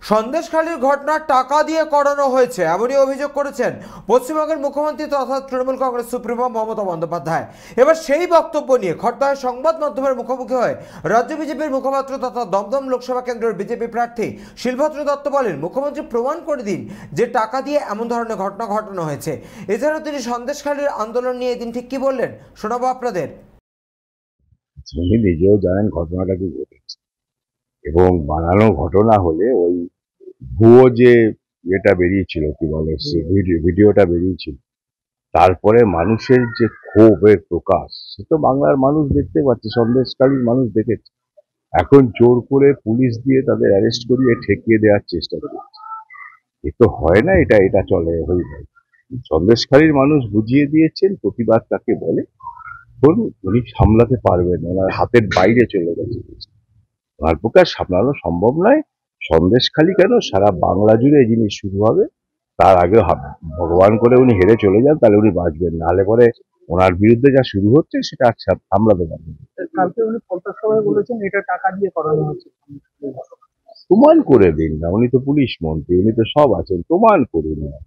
সন্দেশখালীর ঘটনা টাকা দিয়ে করানো হয়েছে এমনই অভিযোগ করেছেন পশ্চিমবঙ্গের মুখ্যমন্ত্রী তথা তৃণমূল কংগ্রেস সুপ্রিমো মমতা বন্দ্যোপাধ্যায়। এবার সেই বক্তব্য নিয়ে খড়দহে সংবাদ মাধ্যমের মুখোমুখি হয়ে রাজ্য বিজেপির মুখপাত্র তথা দমদম লোকসভা কেন্দ্রের বিজেপি প্রার্থী শিলভদ্র দত্ত বলেন, মুখ্যমন্ত্রী প্রমাণ করে দিন যে টাকা দিয়ে এমন ধরনের ঘটনা ঘটানো হয়েছে। এছাড়াও তিনি সন্দেশখালীর আন্দোলন নিয়ে এদিন ঠিক কি বললেন শোনাবো আপনাদের। তিনি নিজেও জানেন ঘটনাটা কি ঘটেছে, এবং বানানো ঘটনা হলে ওই ভুয়ো যে এটা বেরিয়েছিল, কি বলে, ভিডিওটা বেরিয়েছিল, তারপরে মানুষের যে ক্ষোভের প্রকাশ, সে তো বাংলার মানুষ দেখতে পাচ্ছে, সন্দেশকালীর মানুষ দেখেছে। এখন জোর করে পুলিশ দিয়ে তাদের অ্যারেস্ট করিয়ে ঠেকিয়ে দেওয়ার চেষ্টা করছে। এ তো হয় না, এটা চলে হয়ে যায়। সন্দেশখালীর মানুষ বুঝিয়ে দিয়েছেন প্রতিবাদ কাকে বলে। উনি সামলাতে পারবেন, ওনার হাতের বাইরে চলে গেছে। ওনার পক্ষে সামলানো সম্ভব নয়। সন্দেশখালী কেন, সারা বাংলা জুড়ে এই জিনিস শুরু হবে। তার আগে ভগবান করে উনি হেরে চলে যান, তাহলে উনি বাঁচবেন, নাহলে পরে ওনার বিরুদ্ধে যা শুরু হচ্ছে সেটা সামলাতে পারবেন। কালকে উনি কলকাতা সভায় বলেছেন এটা টাকা দিয়ে করানো হচ্ছে। প্রমাণ করে দিন না, উনি তো পুলিশ মন্ত্রী, উনি তো সব আছেন, প্রমাণ করুন না।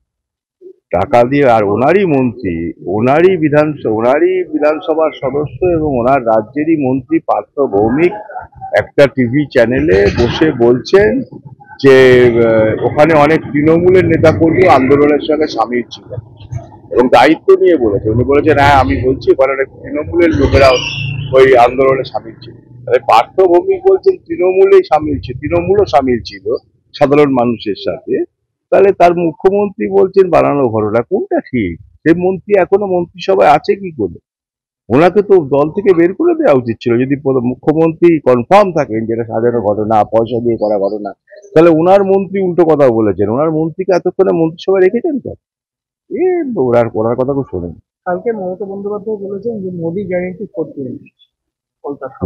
টাকা দিয়ে, আর ওনারই মন্ত্রী, ওনারই বিধানসভার সদস্য এবং ওনার রাজ্যেরই মন্ত্রী পার্থ ভৌমিক একটা টিভি চ্যানেলে বসে বলছেন যে ওখানে অনেক তৃণমূলের নেতাকর্মী আন্দোলনের সঙ্গে সামিল ছিলেন, এবং দায়িত্ব নিয়ে বলেছে। উনি বলেছেন, হ্যাঁ আমি বলছি ওখানে অনেক তৃণমূলের লোকেরা ওই আন্দোলনে সামিল ছিল। পার্থ ভৌমিক বলছেন তৃণমূলও সামিল ছিল সাধারণ মানুষের সাথে। তাহলে তার মুখ্যমন্ত্রী বলছেন বানানো ঘটনা, কোনটা ঠিক? সেই মন্ত্রী এখনো মন্ত্রিসভায় আছে কি করে? ওনাকে তো দল থেকে বের করে দেওয়া উচিত ছিল। যদি মুখ্যমন্ত্রী কনফার্ম থাকেন যেটা সাজানো ঘটনা, পয়সা দিয়ে করা ঘটনা, তাহলে ওনার মন্ত্রী উল্টো কথা বলেছেন। ওনার মন্ত্রীকে এতক্ষণে মন্ত্রিসভায় রেখেছেন তো, ওনার কথা খুব শোনেন। কালকে মমতা বন্দ্যোপাধ্যায় বলেছেন যে মোদি গ্যারেন্টি করতেন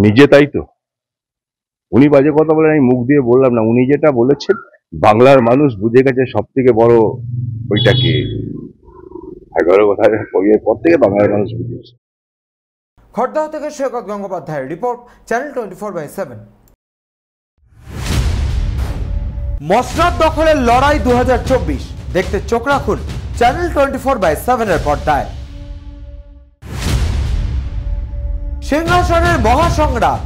নিজে, তাই তো। উনি বাজে কথা বলেন, আমি মুখ দিয়ে বললাম না। উনি যেটা বলেছেন বাংলার মানুষ বুঝে গেছে সব থেকে বড় ওইটাকে 11 কথার পর থেকে বাংলার মানুষ বুঝেছে। খড়দহ থেকে সৈকত গঙ্গোপাধ্যায়ের রিপোর্ট, চ্যানেল 24/7। মসনদ দখলের লড়াই 2024 দেখতে চোখ রাখুন চ্যানেল 24/7 এর পর্দায়। সিংহাসনের মহাসংগ্রাম